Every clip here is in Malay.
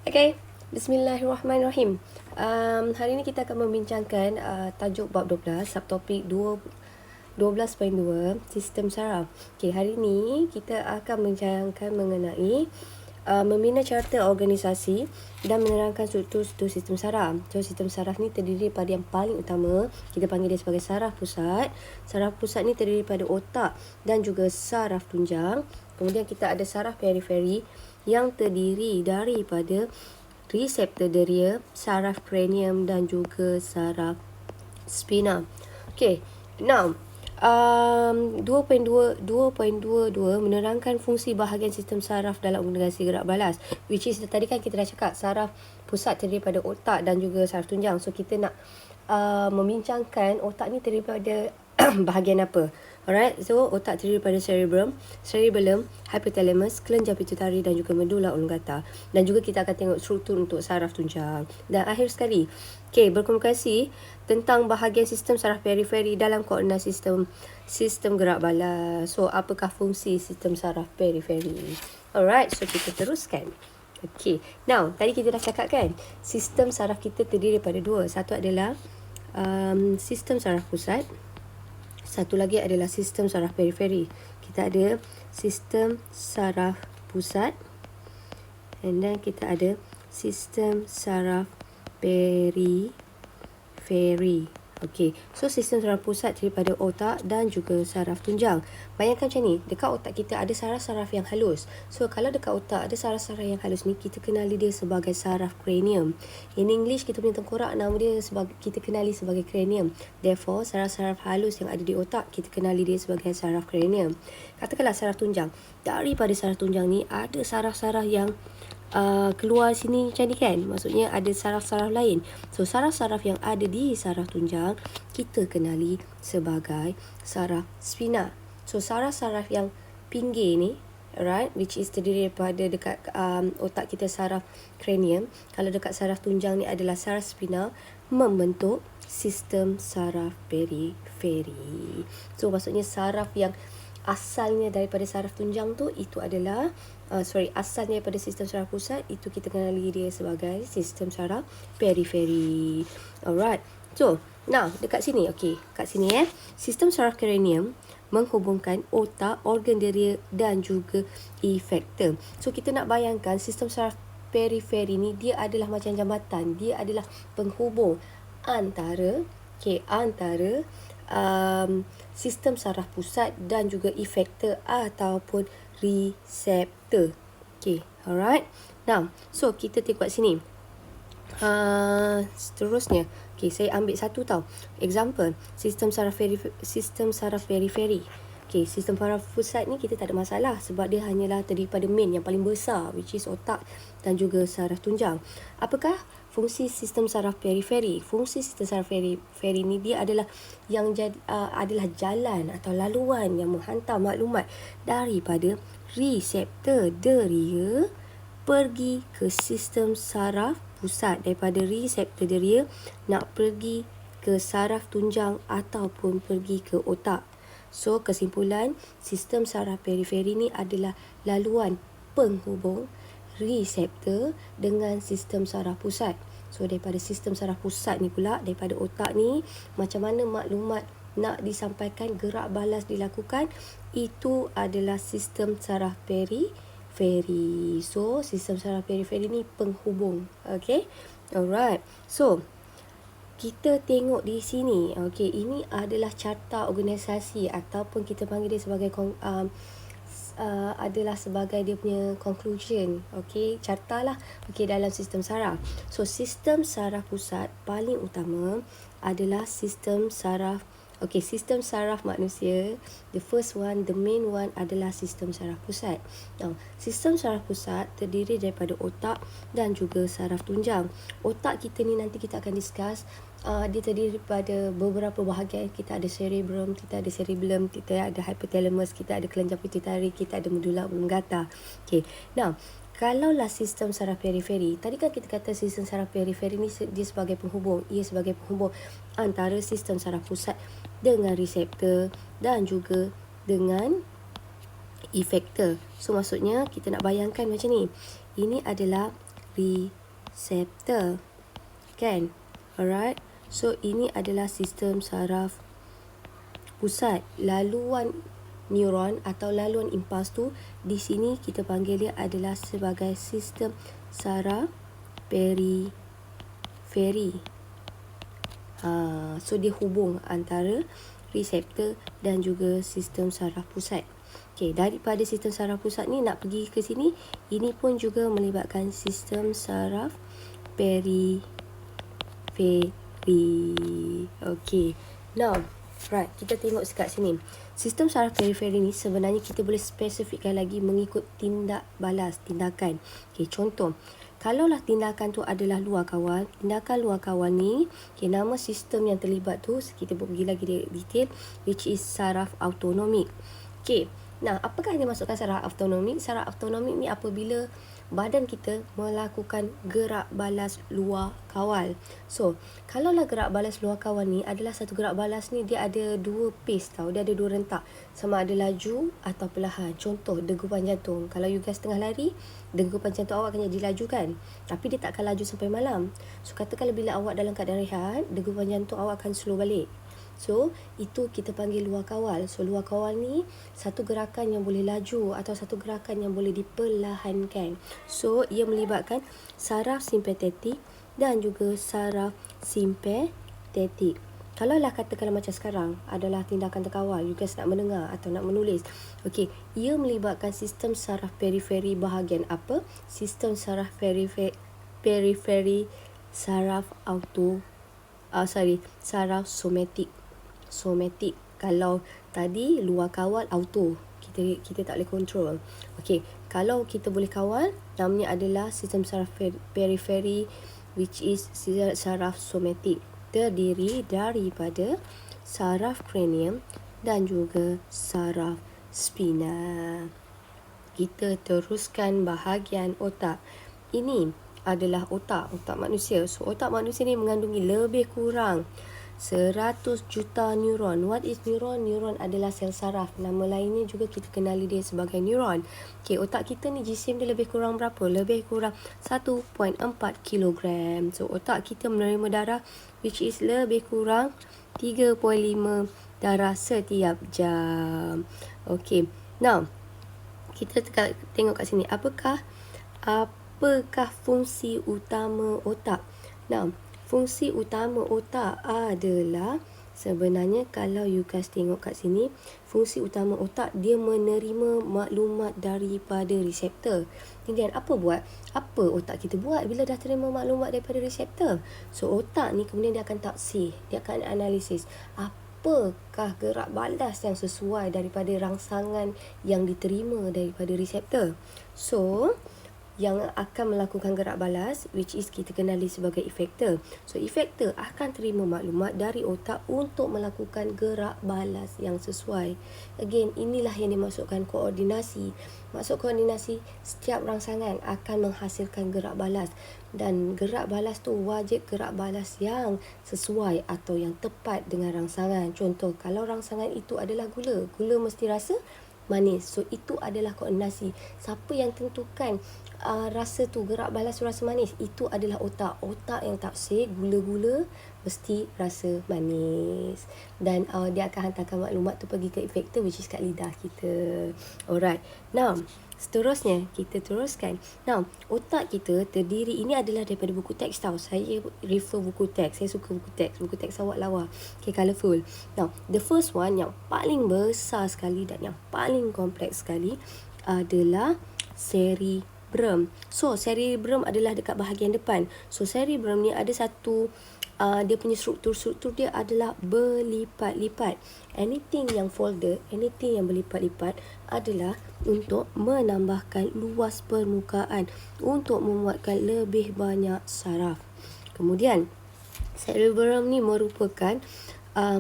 Okay, Bismillahirrahmanirrahim. Hari ini kita akan membincangkan tajuk bab 12, subtopik 12.2, sistem saraf. Okay, hari ini kita akan membincangkan mengenai membina carta organisasi dan menerangkan struktur sistem saraf. So, sistem saraf ni terdiri daripada yang paling utama, kita panggil dia sebagai saraf pusat. Saraf pusat ni terdiri daripada otak dan juga saraf tunjang. Kemudian kita ada saraf periferi yang terdiri daripada reseptor deria, saraf kranium dan juga saraf spina. Okay, now 2.22 menerangkan fungsi bahagian sistem saraf dalam organisasi gerak balas, which is tadi kan kita dah cakap saraf pusat terdiri daripada otak dan juga saraf tunjang. So kita nak membincangkan otak ni terdiri daripada bahagian apa. Alright, so otak terdiri daripada cerebellum, hypothalamus, kelenjar pituitari dan juga medula oblongata. Dan juga kita akan tengok struktur untuk saraf tunjang. Dan akhir sekali, berkomunikasi tentang bahagian sistem saraf periferi dalam koordinasi sistem gerak balas. So, apakah fungsi sistem saraf periferi? Alright, so kita teruskan. Okay, now tadi kita dah cakap kan, sistem saraf kita terdiri daripada dua. Satu adalah sistem saraf pusat. Satu lagi adalah sistem saraf periferi. Kita ada sistem saraf pusat and then kita ada sistem saraf periferi. Okey, so sistem saraf pusat daripada otak dan juga saraf tunjang. Bayangkan macam ni, dekat otak kita ada saraf-saraf yang halus. So kalau dekat otak ada saraf-saraf yang halus ni, kita kenali dia sebagai saraf cranium. In English kita punya tengkorak nama dia kita kenali sebagai cranium. Therefore saraf-saraf halus yang ada di otak kita kenali dia sebagai saraf cranium. Katakanlah saraf tunjang. Daripada saraf tunjang ni ada saraf-saraf yang keluar sini macam ni kan, maksudnya ada saraf-saraf lain. So saraf-saraf yang ada di saraf tunjang kita kenali sebagai saraf spina. So saraf-saraf yang pinggir ni, alright, which is terdiri daripada dekat otak kita saraf cranium, kalau dekat saraf tunjang ni adalah saraf spina, membentuk sistem saraf periferi. So maksudnya saraf yang asalnya daripada saraf tunjang tu, itu adalah asalnya daripada sistem saraf pusat, itu kita kenali dia sebagai sistem saraf periferi. Alright, so now dekat sini, kat sini sistem saraf cranium menghubungkan otak, organ deria dan juga efektor. So kita nak bayangkan sistem saraf periferi ni dia adalah macam jambatan, dia adalah penghubung antara sistem saraf pusat dan juga efektor ataupun reseptor. Alright. Now, so kita tengok kat sini. Seterusnya, saya ambil satu tau. Example, sistem saraf periferi. Sistem saraf pusat ni kita tak ada masalah sebab dia hanyalah terdiri pada main yang paling besar, which is otak dan juga saraf tunjang. Apakah fungsi sistem saraf periferi? Fungsi sistem saraf periferi ni dia adalah adalah jalan atau laluan yang menghantar maklumat daripada reseptor deria pergi ke sistem saraf pusat, daripada reseptor deria nak pergi ke saraf tunjang ataupun pergi ke otak. So kesimpulan, sistem saraf periferi ni adalah laluan penghubung reseptor dengan sistem saraf pusat. So daripada sistem saraf pusat ni pula, daripada otak ni, macam mana maklumat nak disampaikan, gerak balas dilakukan, itu adalah sistem saraf periferi. So sistem saraf periferi ni penghubung. Alright. So kita tengok di sini. Ini adalah carta organisasi ataupun kita panggil dia sebagai adalah sebagai dia punya conclusion. Carta lah. Dalam sistem saraf. So sistem saraf pusat paling utama adalah sistem saraf sistem saraf manusia. The first one, the main one adalah sistem saraf pusat. Now, sistem saraf pusat terdiri daripada otak dan juga saraf tunjang. Otak kita ni nanti kita akan discuss, dia terdiri daripada beberapa bahagian. Kita ada cerebellum, kita ada hypothalamus, kita ada kelenjar pituitari, kita ada medula oblongata. Now, kalaulah sistem saraf periferi, tadi kan kita kata sistem saraf periferi ni dia sebagai penghubung. Ia sebagai penghubung antara sistem saraf pusat dengan reseptor dan juga dengan efektor. So maksudnya kita nak bayangkan macam ni. Ini adalah reseptor. Kan? Alright. So, ini adalah sistem saraf pusat. Laluan neuron atau laluan impuls tu di sini kita panggil dia adalah sebagai sistem saraf periferi. So dia hubung antara reseptor dan juga sistem saraf pusat. Okey, daripada sistem saraf pusat ni nak pergi ke sini, ini pun juga melibatkan sistem saraf periferi. Okey. Now, right, kita tengok dekat sini. Sistem saraf periferi ni sebenarnya kita boleh spesifikkan lagi mengikut tindak balas, tindakan. Okey, contoh. Kalaulah tindakan tu adalah luar kawal, tindakan luar kawal ni, nama sistem yang terlibat tu, kita pergi lagi detail, which is saraf autonomik. Okey, nah apakah yang dimasukkan saraf autonomik? Saraf autonomik ni apabila badan kita melakukan gerak balas luar kawal. So, kalaulah gerak balas luar kawal ni adalah satu gerak balas ni, dia ada dua pace tau. Dia ada dua rentak. Sama ada laju atau perlahan. Contoh, degupan jantung. Kalau you guys tengah lari, degupan jantung awak akan jadi laju kan? Tapi dia tak akan laju sampai malam. So, katakanlah bila awak dalam keadaan rehat, degupan jantung awak akan slow balik. So, itu kita panggil luar kawal. So, luar kawal ni satu gerakan yang boleh laju atau satu gerakan yang boleh diperlahankan. So, ia melibatkan saraf simpatetik dan juga saraf simpatetik. Kalaulah katakanlah macam sekarang adalah tindakan terkawal, you guys nak mendengar atau nak menulis. Okey, ia melibatkan sistem saraf periferi bahagian apa? Sistem saraf periferi saraf saraf somatik. Kalau tadi luar kawal auto, kita tak boleh control. Okey, kalau kita boleh kawal, namanya adalah sistem saraf periferi, which is saraf somatik, terdiri daripada saraf kranium dan juga saraf spina. Kita teruskan bahagian otak. Ini adalah otak manusia. So, otak manusia ni mengandungi lebih kurang 100 juta neuron. What is neuron? Neuron adalah sel saraf. Nama lainnya juga kita kenali dia sebagai neuron. Okey, otak kita ni jisim dia lebih kurang berapa? Lebih kurang 1.4 kilogram. So, otak kita menerima darah which is lebih kurang 3.5 darah setiap jam. Okey. Now, kita tengok kat sini. Apakah fungsi utama otak? Now, fungsi utama otak adalah sebenarnya kalau you guys tengok kat sini, fungsi utama otak dia menerima maklumat daripada reseptor. Kemudian apa otak kita buat bila dah terima maklumat daripada reseptor? So, otak ni kemudian dia akan taksir, dia akan analisis apakah gerak balas yang sesuai daripada rangsangan yang diterima daripada reseptor. So, yang akan melakukan gerak balas, which is kita kenali sebagai efektor. So, efektor akan terima maklumat dari otak untuk melakukan gerak balas yang sesuai. Again, inilah yang dimaksudkan koordinasi. Maksud koordinasi, setiap rangsangan akan menghasilkan gerak balas. Dan gerak balas tu wajib gerak balas yang sesuai atau yang tepat dengan rangsangan. Contoh, kalau rangsangan itu adalah gula mesti rasa manis. So, itu adalah koordinasi. Siapa yang tentukan rasa tu, gerak balas tu rasa manis? Itu adalah otak. Otak yang taksir gula-gula mesti rasa manis. Dan dia akan hantarkan maklumat tu pergi ke efektor, which is kat lidah kita. Alright. Now, seterusnya kita teruskan. Now, otak kita terdiri, ini adalah daripada buku teks tau. Saya refer buku teks. Saya suka buku teks. Buku teks awak lawa. Okay, colourful. Now, the first one yang paling besar sekali dan yang paling kompleks sekali adalah cerebrum. So, cerebrum adalah dekat bahagian depan. So, cerebrum ni ada satu dia punya struktur dia adalah berlipat-lipat. Anything yang folded, anything yang berlipat-lipat adalah untuk menambahkan luas permukaan untuk memuatkan lebih banyak saraf. Kemudian, cerebrum ni merupakan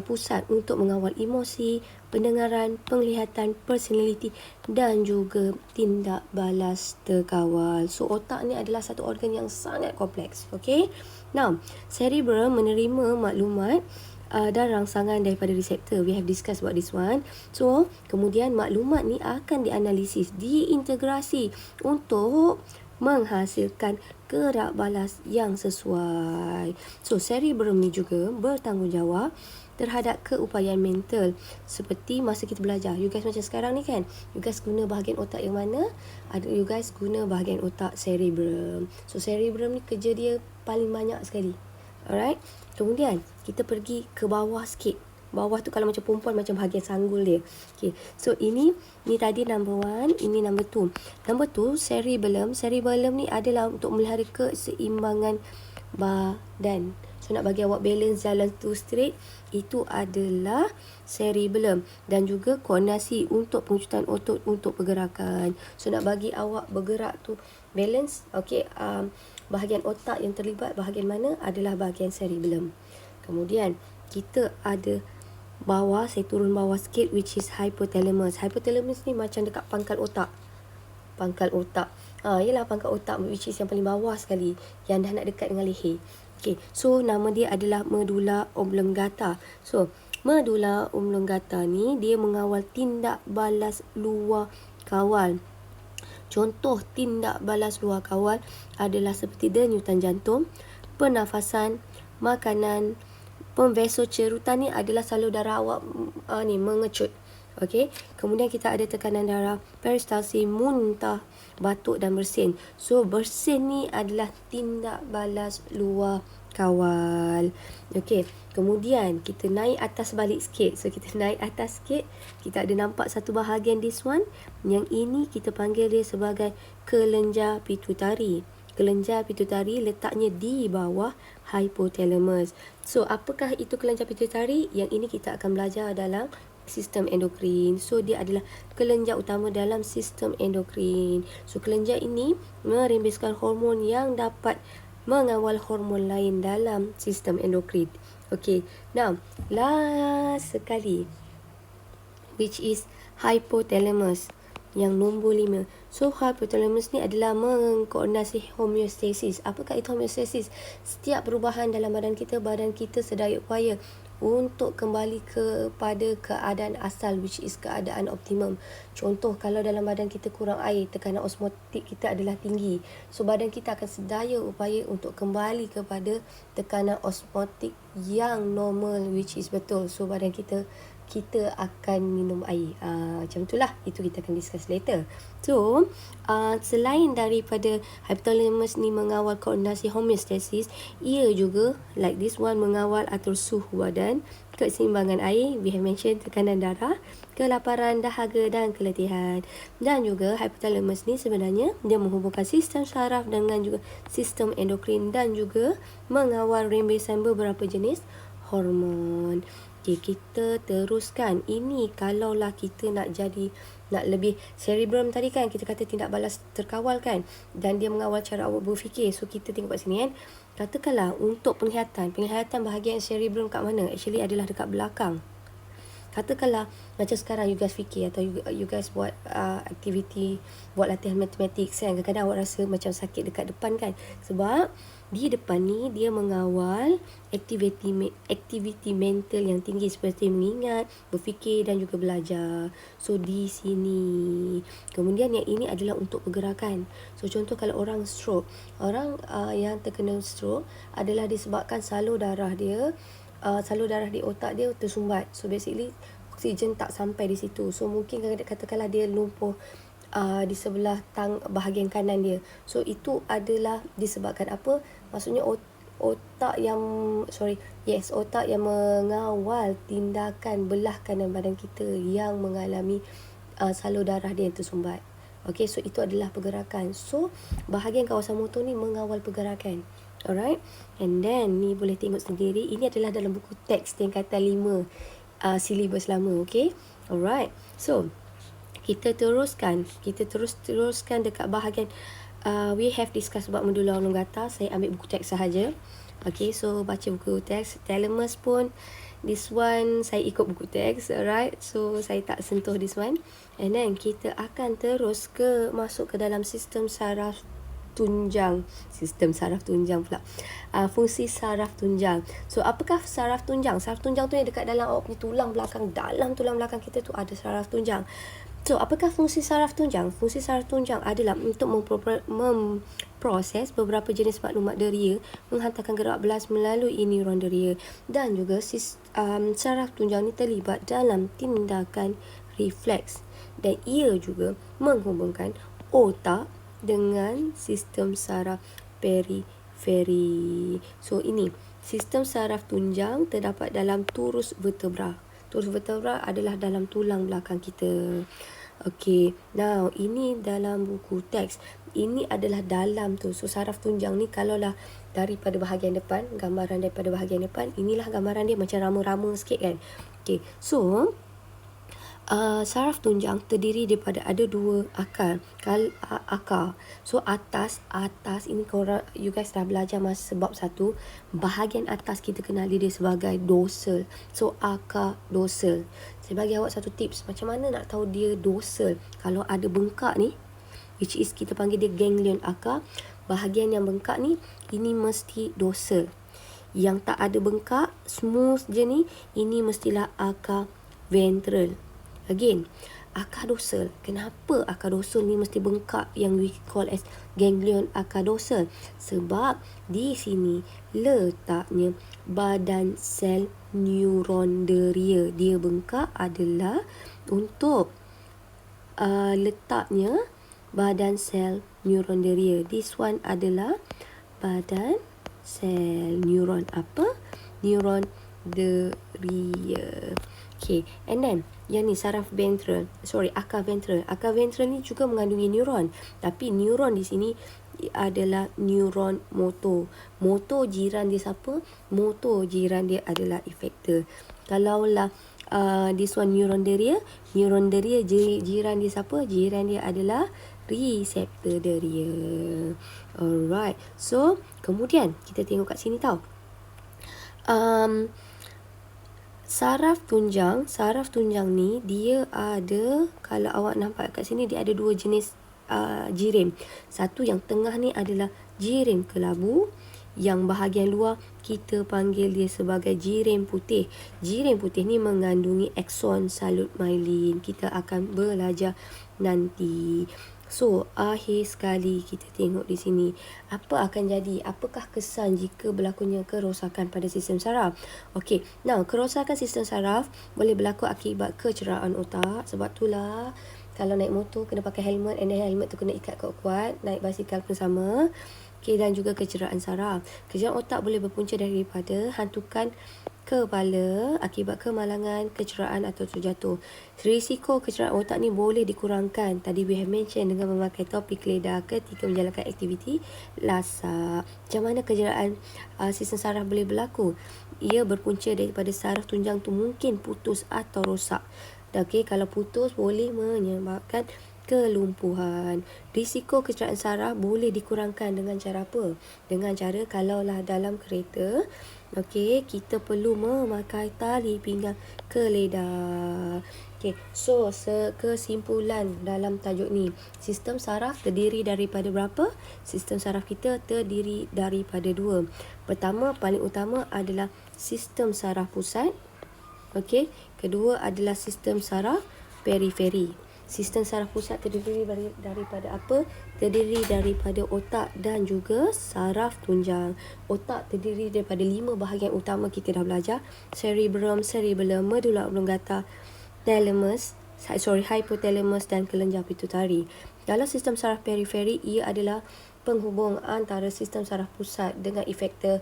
pusat untuk mengawal emosi, pendengaran, penglihatan, personality dan juga tindak balas terkawal. So, otak ni adalah satu organ yang sangat kompleks. Okay? Now, cerebrum menerima maklumat dan rangsangan daripada reseptor. We have discussed about this one. So, kemudian maklumat ni akan dianalisis, diintegrasi untuk menghasilkan gerak balas yang sesuai. So, cerebrum ni juga bertanggungjawab terhadap keupayaan mental. Seperti masa kita belajar. You guys macam sekarang ni kan, you guys guna bahagian otak yang mana? You guys guna bahagian otak cerebrum. So, cerebrum ni kerja dia paling banyak sekali. Alright. Kemudian, kita pergi ke bawah sikit. Bawah tu kalau macam perempuan macam bahagian sanggul dia. Okay. So ni tadi number 1, ini number 2. Number 2, cerebellum. Cerebellum ni adalah untuk melihara keseimbangan badan. So nak bagi awak balance jalan tu straight, itu adalah cerebellum. Dan juga koordinasi untuk pengucutan otot untuk pergerakan. So nak bagi awak bergerak tu balance, okay, bahagian otak yang terlibat bahagian mana adalah bahagian cerebellum. Kemudian kita ada bawah, saya turun bawah sikit, which is hypothalamus. Hypothalamus ni macam dekat pangkal otak. Pangkal otak. Yelah pangkal otak, which is yang paling bawah sekali, yang dah nak dekat dengan leher. Okay, so nama dia adalah medulla oblongata. So, medulla oblongata ni dia mengawal tindak balas luar kawal. Contoh tindak balas luar kawal adalah seperti denyutan jantung, pernafasan, makanan. Pemvasocerutan ni adalah salur darah awak ni mengecut. Okey. Kemudian kita ada tekanan darah, peristalsi, muntah, batuk dan bersin. So bersin ni adalah tindak balas luar kawal. Okey. Kemudian kita naik atas balik sikit. So kita naik atas sikit, kita ada nampak satu bahagian this one. Yang ini kita panggil dia sebagai kelenjar pituitari. Kelenjar pituitari letaknya di bawah hypothalamus. So, apakah itu kelenjar pituitari? Yang ini kita akan belajar dalam sistem endokrin. So, dia adalah kelenjar utama dalam sistem endokrin. So, kelenjar ini merembeskan hormon yang dapat mengawal hormon lain dalam sistem endokrin. Okay, now, last sekali, which is hypothalamus. Yang nombor 5. So, hypothalamus ni adalah mengkoordinasi homeostasis. Apakah itu homeostasis? Setiap perubahan dalam badan kita sedaya upaya untuk kembali kepada keadaan asal, which is keadaan optimum. Contoh, kalau dalam badan kita kurang air, tekanan osmotik kita adalah tinggi. So, badan kita akan sedaya upaya untuk kembali kepada tekanan osmotik yang normal, which is betul. So, badan kita akan minum air. Macam itulah. Itu kita akan discuss later. So, selain daripada hypothalamus ni mengawal koordinasi homeostasis, ia juga like this one mengawal atur suhu badan, keseimbangan air, we have mentioned tekanan darah, kelaparan, dahaga dan keletihan. Dan juga hypothalamus ni sebenarnya dia menghubungkan sistem saraf dengan juga sistem endokrin dan juga mengawal rembesan beberapa jenis hormon. Okay, kita teruskan. Ini kalaulah kita nak lebih cerebrum tadi kan, kita kata tindak balas terkawal kan, dan dia mengawal cara awak berfikir. So kita tengok kat sini kan, katakanlah untuk penglihatan bahagian cerebrum kat mana? Actually adalah dekat belakang. Katakanlah macam sekarang you guys fikir, atau you guys buat aktiviti, buat latihan matematik kan, kadang-kadang awak rasa macam sakit dekat depan kan, sebab di depan ni dia mengawal aktiviti mental yang tinggi seperti mengingat, berfikir dan juga belajar. So di sini. Kemudian yang ini adalah untuk pergerakan. So contoh kalau orang stroke, orang yang terkena stroke adalah disebabkan salur darah di otak dia tersumbat. So basically oksigen tak sampai di situ. So mungkin katakanlah dia lumpuh di sebelah bahagian kanan dia. So itu adalah disebabkan apa? Maksudnya otak yang mengawal tindakan belah kanan badan kita yang mengalami salur darah dia yang tersumbat. Okay, so itu adalah pergerakan. So bahagian kawasan motor ni mengawal pergerakan. Alright, and then ni boleh tengok sendiri. Ini adalah dalam buku teks tingkatan 5 silibus lama. Okay, alright. So kita teruskan dekat bahagian we have discussed about medulla oblongata. Saya ambil buku teks sahaja. Okay, so baca buku teks. Thalamus pun this one saya ikut buku teks. Alright, so saya tak sentuh this one. And then kita akan terus masuk ke dalam sistem saraf tunjang. Fungsi saraf tunjang. So apakah saraf tunjang? Saraf tunjang tu yang dekat dalam awak punya tulang belakang. Dalam tulang belakang kita tu ada saraf tunjang. So, apakah fungsi saraf tunjang? Fungsi saraf tunjang adalah untuk memproses beberapa jenis maklumat deria, menghantarkan gerak belas melalui neuron deria, dan juga saraf tunjang ini terlibat dalam tindakan refleks, dan ia juga menghubungkan otak dengan sistem saraf periferi. So, ini sistem saraf tunjang terdapat dalam turus vertebra. Turus vertebra adalah dalam tulang belakang kita. Okey, now ini dalam buku teks. Ini adalah dalam tu. So, saraf tunjang ni kalaulah daripada bahagian depan, gambaran daripada bahagian depan, inilah gambaran dia macam rama-rama sikit kan. Okey, so saraf tunjang terdiri daripada ada dua akar. Akar. So atas ini korang, you guys dah belajar masa bab 1. Bahagian atas kita kenali dia sebagai dorsal. So akar dorsal. Saya bagi awak satu tips macam mana nak tahu dia dorsal. Kalau ada bengkak ni, which is kita panggil dia ganglion akar, bahagian yang bengkak ni, ini mesti dorsal. Yang tak ada bengkak, smooth je ni, ini mestilah akar ventral. Again, akar dorsal. Kenapa akar dorsal ni mesti bengkak yang we call as ganglion akar dorsal? Sebab di sini letaknya badan sel neuron deria. Dia bengkak adalah untuk letaknya badan sel neuron deria. This one adalah badan sel neuron apa? Neuron deria. Okay, and then yang ni saraf ventral. Akar ventral. Akar ventral ni juga mengandungi neuron. Tapi neuron di sini adalah neuron motor. Motor jiran dia siapa? Motor jiran dia adalah efektor. Kalaulah this one neuron deria jiran dia siapa? Jiran dia adalah reseptor deria. Alright. So, kemudian kita tengok kat sini tau. Saraf tunjang ni dia ada, kalau awak nampak kat sini dia ada dua jenis jirim. Satu yang tengah ni adalah jirim kelabu, yang bahagian luar kita panggil dia sebagai jirim putih. Jirim putih ni mengandungi akson salut myelin. Kita akan belajar nanti. So, akhir sekali kita tengok di sini. Apa akan jadi? Apakah kesan jika berlakunya kerosakan pada sistem saraf? Okey, now kerosakan sistem saraf boleh berlaku akibat kecederaan otak. Sebab itulah kalau naik motor kena pakai helmet, and then helmet tu kena ikat kuat-kuat. Naik basikal pun sama. Okey, dan juga kecederaan saraf. Kecederaan otak boleh berpunca daripada hantukan kepala akibat kemalangan, kecederaan atau terjatuh. Risiko kecederaan otak ni boleh dikurangkan. Tadi we have mention dengan memakai topi keledar ketika menjalankan aktiviti lasak. Macam mana kecederaan sistem saraf boleh berlaku? Ia berpunca daripada saraf tunjang tu mungkin putus atau rosak. Okey, kalau putus boleh menyebabkan kelumpuhan. Risiko kecederaan saraf boleh dikurangkan dengan cara apa? Dengan cara kalaulah dalam kereta, okey, kita perlu memakai tali pinggang keledar. Okey, so kesimpulan dalam tajuk ni, sistem saraf terdiri daripada berapa? Sistem saraf kita terdiri daripada dua. Pertama, paling utama adalah sistem saraf pusat. Okey, kedua adalah sistem saraf periferi. Sistem saraf pusat terdiri daripada apa? Terdiri daripada otak dan juga saraf tunjang. Otak terdiri daripada 5 bahagian utama kita dah belajar. Cerebrum, medulla oblongata, hypothalamus dan kelenjar pituitari. Dalam sistem saraf periferi, ia adalah penghubung antara sistem saraf pusat dengan efektor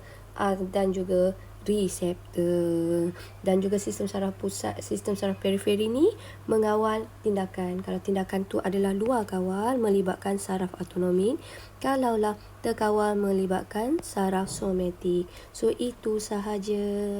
dan juga reseptor. Dan juga sistem saraf pusat, sistem saraf periferi ni mengawal tindakan. Kalau tindakan tu adalah luar kawal, melibatkan saraf autonomi. Kalaulah terkawal, melibatkan saraf somatik. So, itu sahaja.